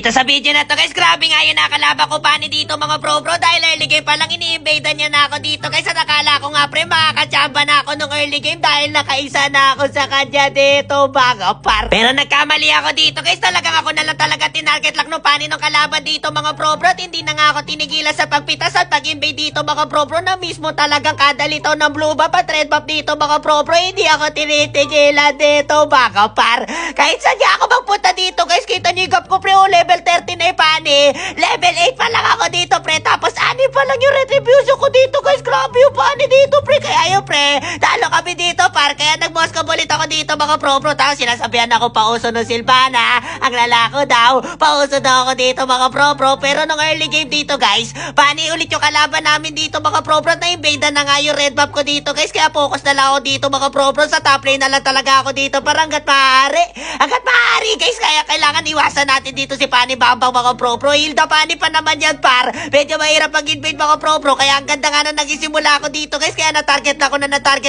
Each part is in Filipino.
Ito sa video na to guys, grabe nga yun nakalaban ko pa ni dito mga bro dahil early game pa lang ini-invadean niya na ako dito guys at nakala ko nga pre makakatsamba na ako nung early game dahil nakaisa na ako sa kanya dito mga par. Pero nagkamali ako dito guys, talagang ako na lang talaga tinarget lang no pani ng kalaban dito mga bro at hindi na nga ako tinigilan sa pagpitas at pag-invade dito mga bro na mismo talagang kada litaw ng blue buff at red buff dito mga bro hindi ako tinitigilan dito mga par. Kahit saan niya ako magpunta dito guys, kita niyo yung gap ko pre level 13 na pani. Level 8 pa lang ako dito, pre. Tapos, ani pa lang yung retribution ko dito, guys. Grabe yung pani dito, pre. Kaya yun, pre. Talo kami dito, par. Kaya nag-boss ko ulit ako dito, mga pro. Tapos, sinasabihan ako pauso ng Silvana. Ang lalako daw. Pauso daw ako dito, mga pro. Pero nung early game dito, guys, pani ulit yung kalaban namin dito, mga pro. Na-invade na nga yung red buff ko dito, guys. Kaya focus na lang ako dito, mga pro. Sa top lane na lang talaga ako dito. Para hanggat maaari. Hanggat maaari, guys. Kaya kailangan iwasan natin dito si pani Bambang mga pro. Hilda pani pa naman yan par. Medyo mahirap mag-invade mga pro. Kaya ang ganda nga na nagsisimula ako dito guys. Kaya na-target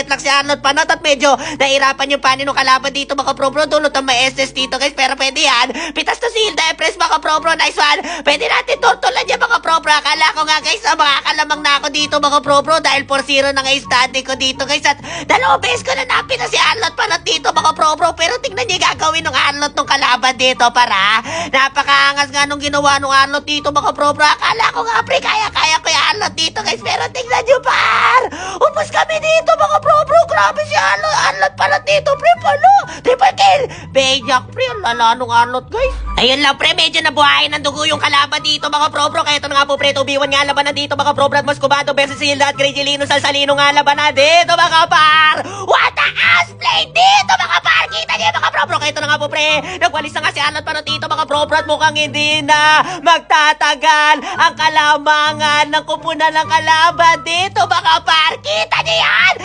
lang si Arnold Panot. At medyo nahirapan yung pani nung kalaban dito mga pro. Dulot ang may SS dito guys. Pero pwede yan. Pitas to si Hilda Empress mga pro. Nice one. Pwede natin turtulan yan mga pro. Akala ko nga guys makakalamang na ako dito mga pro. Dahil 4-0 na nga yung standing ko dito guys. At dalawang beses ko na napita si Arnold Panot dito mga pro. Pero tingnan niyo gagawin ng Arnold nung kalaban dito para. Napakaangas nga nung ginawa nung Arnold dito mga pro. Akala ko nga pre kaya ko yung Arnold dito guys. Pero tingnan nyo par. Upos kami dito mga pro. Grabe si Arnold pala dito pre pala. Triple kill. Bejak pre. Ang lala nung Arnold guys. Ayun lang pre. Medyo nabuhayin ng dugo yung kalaban dito mga pro. Kaya ito na nga po pre. Tubiwan nga laban na dito mga pro. Brad Moscovado versus Hilda at Grigilino Salsalino nga laban na dito mga par. What a ass play dito mga par. Kita niyo mga pro. Kaya ito na nga po pre. Nagwalis na nga si Arnold pala dito mga pro. At mukhang hindi na magtatagal ang kalamangan ng kupunan ng kalaban dito mga par. Kita niyo yan?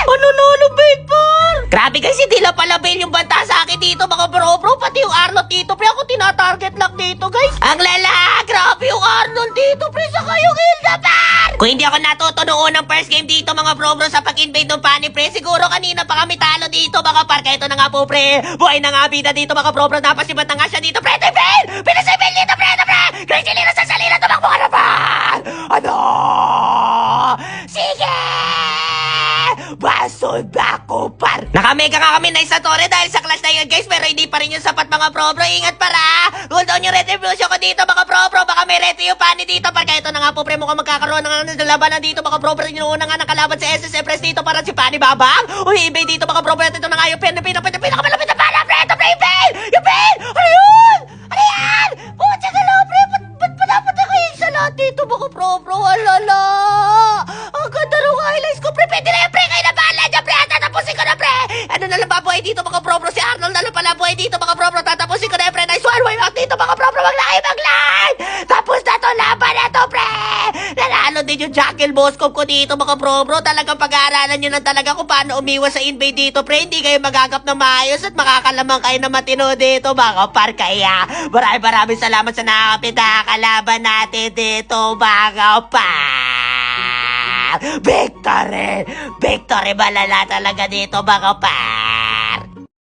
Manunolo bait par. Grabe guys, hindi lang pala bail yung banta sa akin dito mga bro. Pati yung Arnold dito pre. Ako tinatarget lang dito guys. Ang lala. Grabe yung Arnold dito pre. Saka yung Hilda par. Kung hindi ako natuto noong unang first game dito mga bro sa pag-invade ng pani pre, siguro kanina pa kami talo dito mga par. Kaya ito na nga po pre. Buhay na nga bida dito mga bro. Napasibat na nga siya dito pre. Pinasay bail dito pre. Crazy Lino sa salina. Tumakbo ka na par. Ano? Sige! Basod ako par. Nakamega nga kami na isa tore dahil sa clash na yun guys. Pero hindi pa rin yung sapat mga pro. Ingat para. Hold on yung retribution ko dito mga pro. Baka may reto yung pani dito par. Kaya ito na nga po pre. Mukhang magkakaroon ng labanan dito mga pro. Yung una nga nakalaban sa SS Empress dito para si pani Babang. Uy, ibay dito mga pro. Ito na nga yung pinakamalapit na pala pre. Ito pre yung bail. Ano yun? Ano yan? Pucha ka lang pre. Ba't dapat ako yung sa lahat dito mga pro? Alala. Ang ganda ng highlights ko pre. Pwede na yan pre. Kayo na bahala dyan pre. Tatapusin ko na pre. Ano na lang babuhay dito mga pro. Si Arnold na lang pala buhay dito mga pro. Tatapusin ko na yan pre. Nice one way back dito mga pro. Mag-line. Tapos na to laban na to pre. Nanalo din yung Jackal Boskop ko dito mga pro. Talagang pag-aaralan nyo na talaga kung paano umiwas sa invade dito pre. Hindi kayo magagap na maayos at makakalamang kayo na matino dito mga par. Kaya maraming salamat sa nakakapit na kalaban natin dito mga par. Victory malala talaga dito mga par.